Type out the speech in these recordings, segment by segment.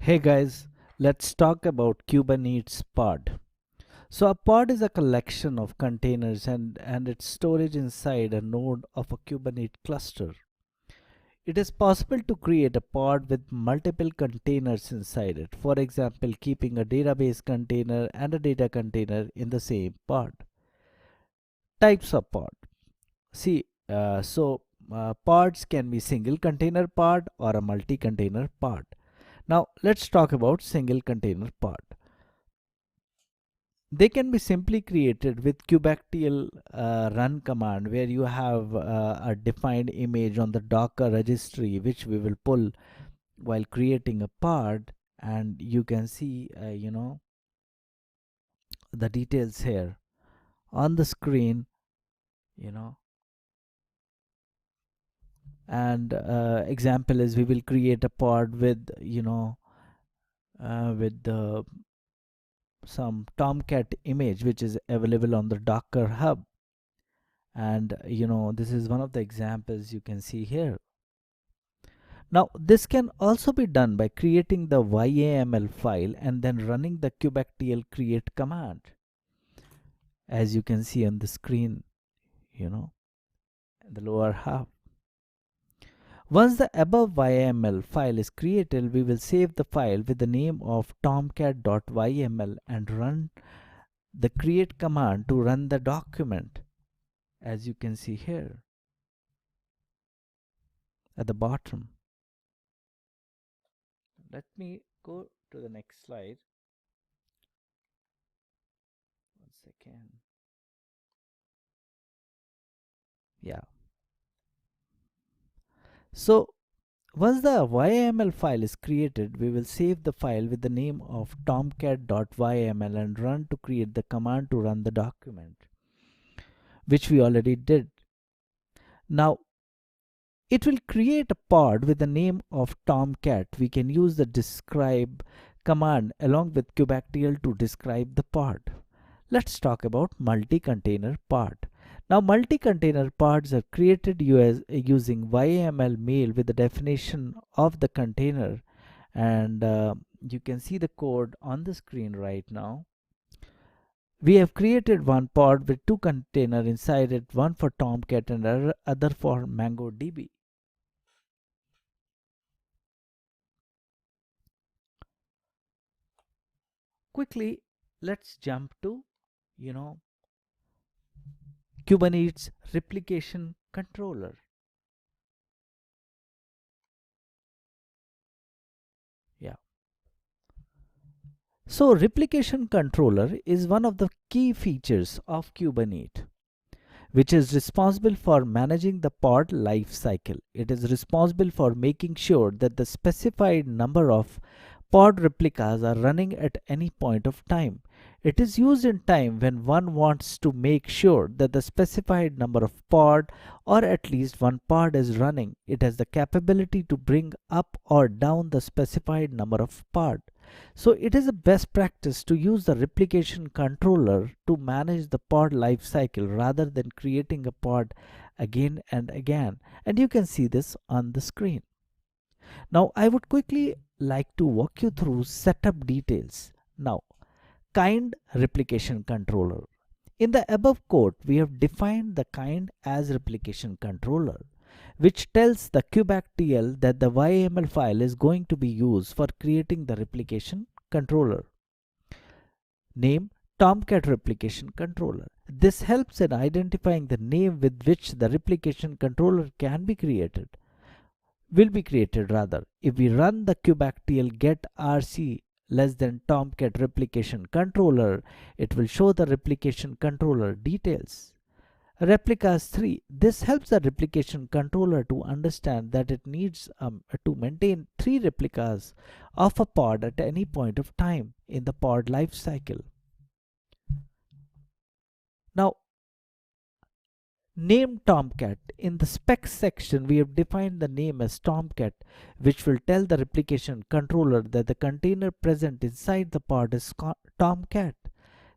Hey guys, let's talk about Kubernetes pod. So a pod is a collection of containers and its storage inside a node of a Kubernetes cluster. It is possible to create a pod with multiple containers inside it. For example, keeping a database container and a data container in the same pod. Types of pod. See, pods can be single container pod or a multi-container pod. Now let's talk about single container pod. They can be simply created with kubectl run command, where you have a defined image on the Docker registry which we will pull while creating a pod, and you can see the details here on the screen, you know and example is we will create a pod with with the some Tomcat image which is available on the Docker hub. And this is one of the examples you can see here. Now this can also be done by creating the YAML file and then running the kubectl create command, as you can see on the screen, in the lower half. Once the above YAML file is created, we will save the file with the name of tomcat.yml and run the create command to run the document, as you can see here at the bottom. Let me go to the next slide. One second. Yeah. So once the YAML file is created, we will save the file with the name of tomcat.yml and run to create the command to run the document, which we already did. Now it will create a pod with the name of Tomcat. We can use the describe command along with kubectl to describe the pod. Let's talk about multi-container pod. Now multi-container pods are created using YAML mail with the definition of the container, and you can see the code on the screen right now. We have created one pod with two containers inside it, one for Tomcat and other for MongoDB. Quickly, let's jump to Kubernetes replication controller. Yeah. So replication controller is one of the key features of Kubernetes, which is responsible for managing the pod life cycle. It is responsible for making sure that the specified number of pod replicas are running at any point of time. It is used in time when one wants to make sure that the specified number of pod or at least one pod is running. It has the capability to bring up or down the specified number of pod. So it is a best practice to use the replication controller to manage the pod life cycle rather than creating a pod again and again. And you can see this on the screen. Now I would quickly like to walk you through setup details. Now, kind replication controller. In the above code, we have defined the kind as replication controller, which tells the kubectl that the YAML file is going to be used for creating the replication controller. Name Tomcat replication controller. This helps in identifying the name with which the replication controller can be created. Will be created rather. If we run the kubectl get rc less than tomcat replication controller, it will show the replication controller details. Replicas 3. This helps the replication controller to understand that it needs to maintain 3 replicas of a pod at any point of time in the pod life cycle. Now, name Tomcat. In the specs section, we have defined the name as Tomcat, which will tell the replication controller that the container present inside the pod is Tomcat.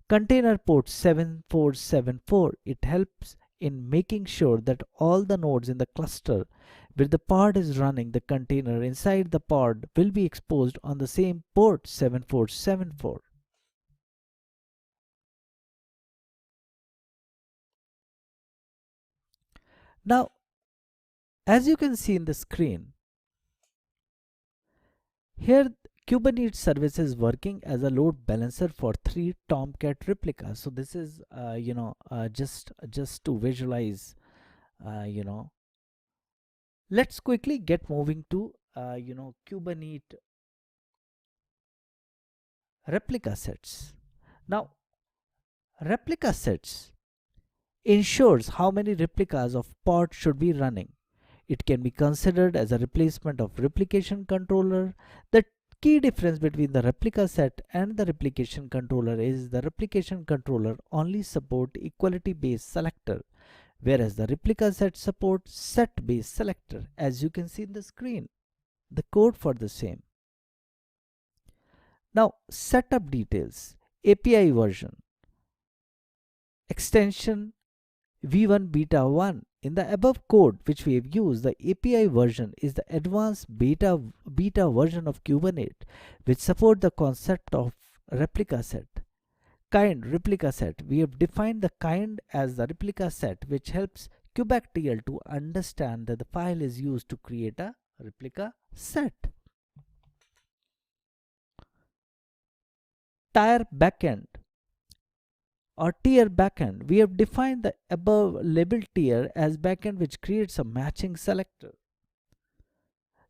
Container port 7474. It helps in making sure that all the nodes in the cluster where the pod is running the container inside the pod will be exposed on the same port 7474. Now, as you can see in the screen, here Kubernetes service is working as a load balancer for 3 Tomcat replicas. So this is, just to visualize, you know, let's quickly get moving to, Kubernetes replica sets. Now, replica sets ensures how many replicas of pod should be running. It can be considered as a replacement of replication controller. The key difference between the replica set and the replication controller is the replication controller only support equality based selector, whereas the replica set supports set based selector, as you can see in the screen, the code for the same. Now, setup details, API version, extension v1 beta 1. In the above code which we have used, the API version is the advanced beta version of Kubernetes, which support the concept of replica set. Kind replica set. We have defined the kind as the replica set, which helps kubectl to understand that the file is used to create a replica set. Tier backend or tier backend. We have defined the above labeled tier as backend which creates a matching selector.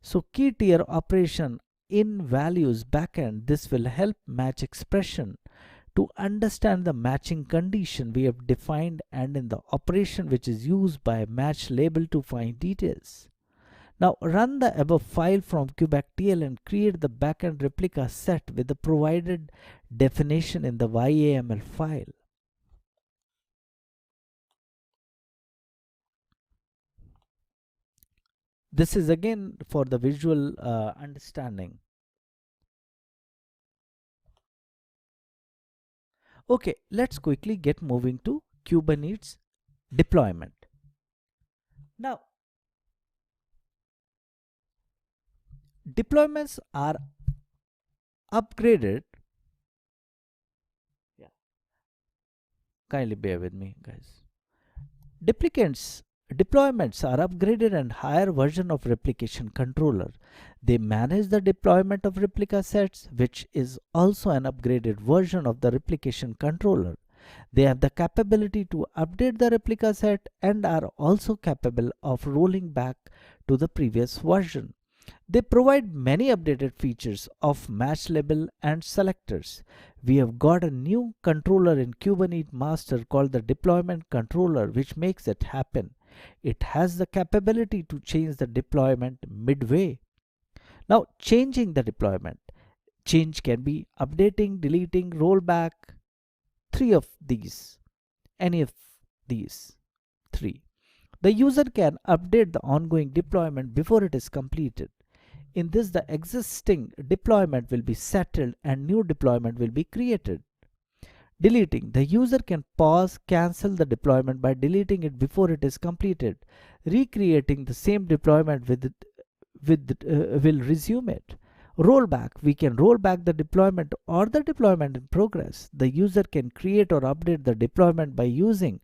So key tier operation in values backend, this will help match expression to understand the matching condition we have defined, and in the operation which is used by match label to find details. Now run the above file from kubectl and create the backend replica set with the provided definition in the YAML file. This is again for the visual understanding. Okay, let's quickly get moving to Kubernetes deployment. Now, deployments are upgraded. Yeah. Kindly bear with me, guys. Deployments are upgraded and higher version of replication controller. They manage the deployment of replica sets, which is also an upgraded version of the replication controller. They have the capability to update the replica set and are also capable of rolling back to the previous version. They provide many updated features of match label and selectors. We have got a new controller in Kubernetes master called the deployment controller, which makes it happen. It has the capability to change the deployment midway. Now, changing the deployment. Change can be updating, deleting, rollback. Three of these. Any of these three. The user can update the ongoing deployment before it is completed. In this, the existing deployment will be settled and new deployment will be created. Deleting. The user can pause, cancel the deployment by deleting it before it is completed. Recreating the same deployment will resume it. Rollback. We can roll back the deployment or the deployment in progress. The user can create or update the deployment by using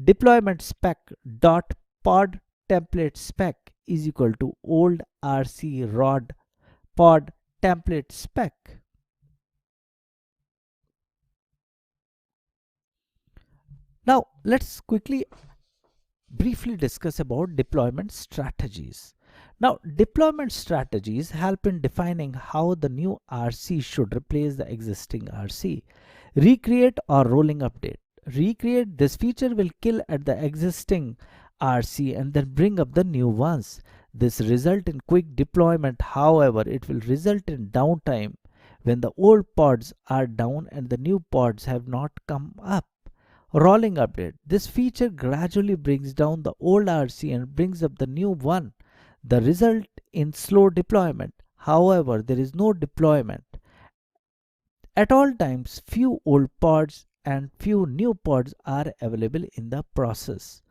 deployment spec dot pod template spec is equal to old rc rod pod template spec. Now let's quickly briefly discuss about deployment strategies. Now, deployment strategies help in defining how the new RC should replace the existing RC. Recreate or rolling update. Recreate. This feature will kill at the existing RC and then bring up the new ones. This result in quick deployment. However, it will result in downtime when the old pods are down and the new pods have not come up. Rolling update. This feature gradually brings down the old RC and brings up the new one. The result in slow deployment. However, there is no deployment. At all times, few old pods and few new pods are available in the process.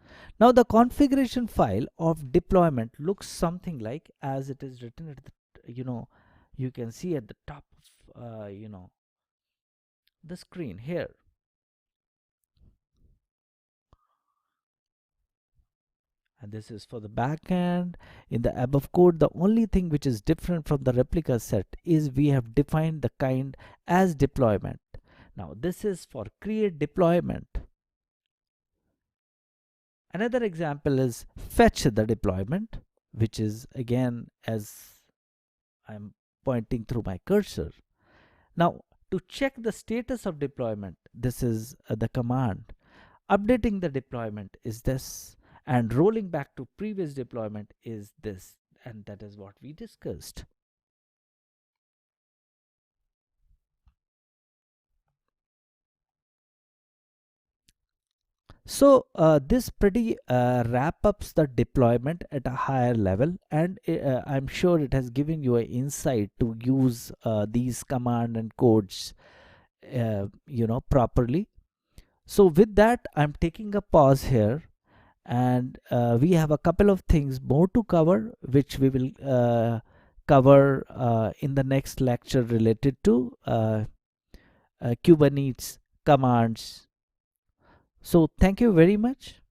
Now the configuration file of deployment looks something like as it is written at the, you can see at the top of, the screen here. And this is for the backend. In the above code, the only thing which is different from the replica set is we have defined the kind as deployment. Now this is for create deployment. Another example is fetch the deployment, which is again as I'm pointing through my cursor. Now to check the status of deployment, this is the command. Updating the deployment is this, and rolling back to previous deployment is this, and that is what we discussed. So this pretty wrap ups the deployment at a higher level, and I'm sure it has given you an insight to use these command and codes properly. So with that, I'm taking a pause here, and we have a couple of things more to cover, which we will cover in the next lecture related to Kubernetes commands. So thank you very much.